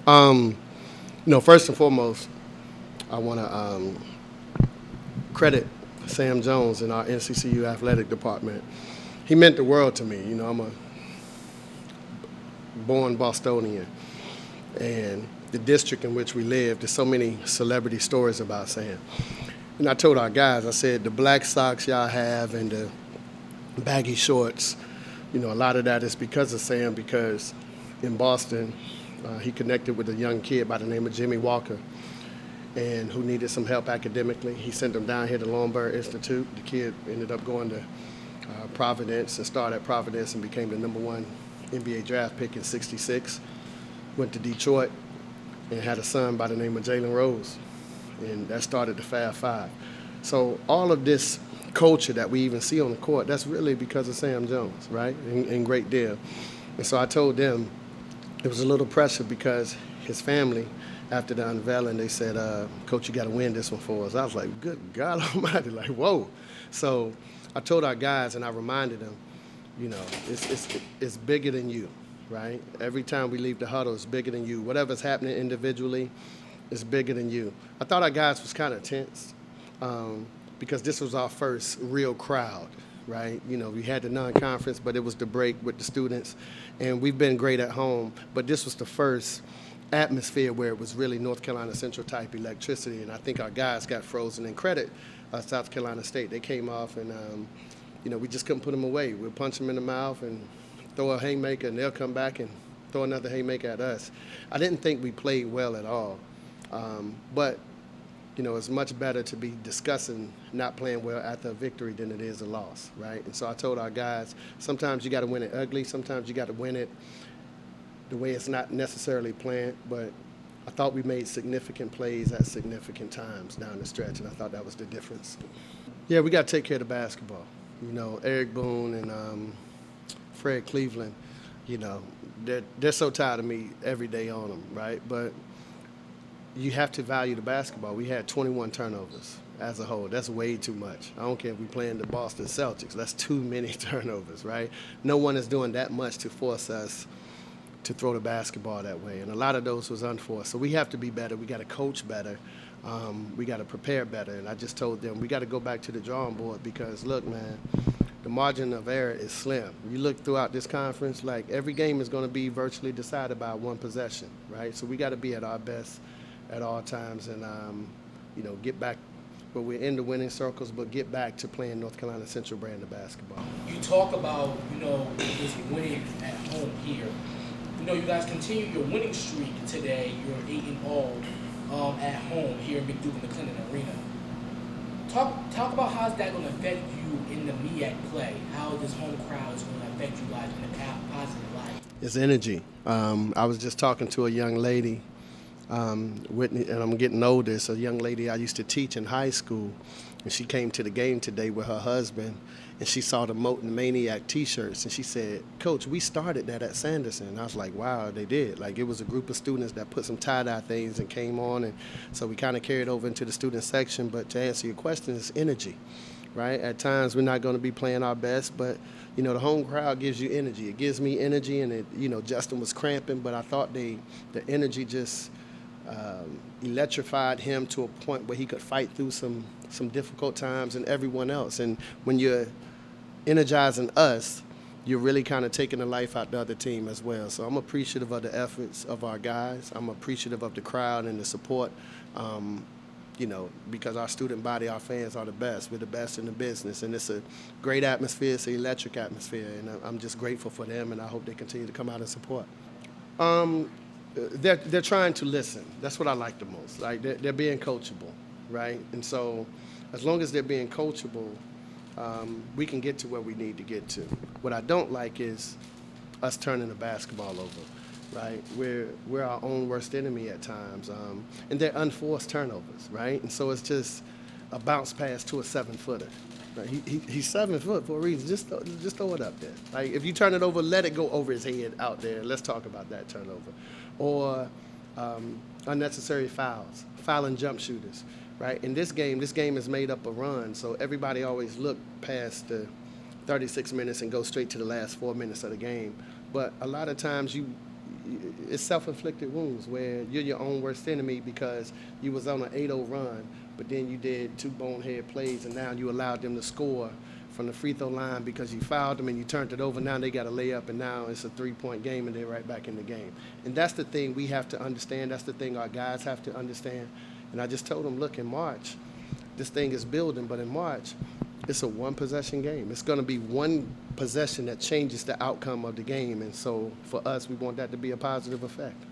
Um, First and foremost, I want to credit Sam Jones in our NCCU athletic department. He meant the world to me. I'm a born Bostonian, and the district in which we live, there's so many celebrity stories about Sam. And I told our guys, I said, the black socks y'all have and the baggy shorts, a lot of that is because of Sam, because in Boston, he connected with a young kid by the name of Jimmy Walker, and who needed some help academically. He sent him down here to Lombard Institute. The kid ended up going to Providence and started at Providence and became the #1 NBA draft pick in '66. Went to Detroit and had a son by the name of Jalen Rose, and that started the Fab Five. So all of this culture that we even see on the court, that's really because of Sam Jones, right? In great deal. And so I told them it was a little pressure because his family, after the unveiling, they said, Coach, you got to win this one for us. I was like, good God Almighty, like, whoa. So I told our guys and I reminded them, it's bigger than you, right? Every time we leave the huddle, it's bigger than you. Whatever's happening individually is bigger than you. I thought our guys was kind of tense because this was our first real crowd, right? We had the non-conference, but it was the break with the students, and we've been great at home, but this was the first atmosphere where it was really North Carolina Central type electricity, and I think our guys got frozen. And credit South Carolina State. They came off, and we just couldn't put them away. We'll punch them in the mouth and throw a haymaker, and they'll come back and throw another haymaker at us. I didn't think we played well at all, but it's much better to be discussing not playing well after a victory than it is a loss, right? And so I told our guys, sometimes you got to win it ugly, sometimes you got to win it the way it's not necessarily planned, but I thought we made significant plays at significant times down the stretch, and I thought that was the difference. Yeah, we got to take care of the basketball. Eric Boone and Fred Cleveland, they're so tired of me every day on them, right? But you have to value the basketball. We had 21 turnovers as a whole. That's way too much. I don't care if we're playing the Boston Celtics. That's too many turnovers, right? No one is doing that much to force us to throw the basketball that way. And a lot of those was unforced. So we have to be better. We got to coach better. We got to prepare better. And I just told them we got to go back to the drawing board because, look, man, the margin of error is slim. You look throughout this conference, like every game is going to be virtually decided by one possession, right? So we got to be at our best at all times and, get back where we're in the winning circles, but get back to playing North Carolina Central brand of basketball. You talk about, just winning at home here. You guys continue your winning streak today. You're 8-0 at home here in McDougal in the Clinton Arena. Talk about how's that going to affect you in the MEAC play. How this home crowd is going to affect you guys in a positive light. It's energy. I was just talking to a young lady, Whitney, and I'm getting older. It's a young lady I used to teach in high school, and she came to the game today with her husband, and she saw the Moton Maniac T-shirts, and she said, Coach, we started that at Sanderson. And I was like, wow, they did. Like, it was a group of students that put some tie-dye things and came on, and so we kind of carried over into the student section. But to answer your question, it's energy, right? At times, we're not going to be playing our best, but, the home crowd gives you energy. It gives me energy, and, Justin was cramping, but I thought the energy just electrified him to a point where he could fight through some difficult times and everyone else. And when you're energizing us, you're really kind of taking the life out the other team as well. So I'm appreciative of the efforts of our guys. I'm appreciative of the crowd and the support, because our student body, our fans are the best. We're the best in the business. And it's a great atmosphere. It's an electric atmosphere. And I'm just grateful for them, and I hope they continue to come out and support. They're trying to listen. That's what I like the most. Like, they're being coachable, right? And so as long as they're being coachable, we can get to where we need to get to. What I don't like is us turning the basketball over, right? We're our own worst enemy at times, and they're unforced turnovers, right? And so it's just a bounce pass to a 7-footer. Right? He's 7 foot for a reason. Just throw it up there. Like, if you turn it over, let it go over his head out there. Let's talk about that turnover. Or unnecessary fouls, fouling jump shooters. Right? In this game is made up of runs, so everybody always look past the 36 minutes and go straight to the last 4 minutes of the game. But a lot of times it's self-inflicted wounds where you're your own worst enemy because you was on an 8-0 run, but then you did 2 bonehead plays, and now you allowed them to score from the free throw line because you fouled them and you turned it over. Now they got to lay up, and now it's a 3-point game, and they're right back in the game. And that's the thing we have to understand. That's the thing our guys have to understand. And I just told them, look, in March, this thing is building, but in March, it's a one-possession game. It's going to be one possession that changes the outcome of the game. And so for us, we want that to be a positive effect.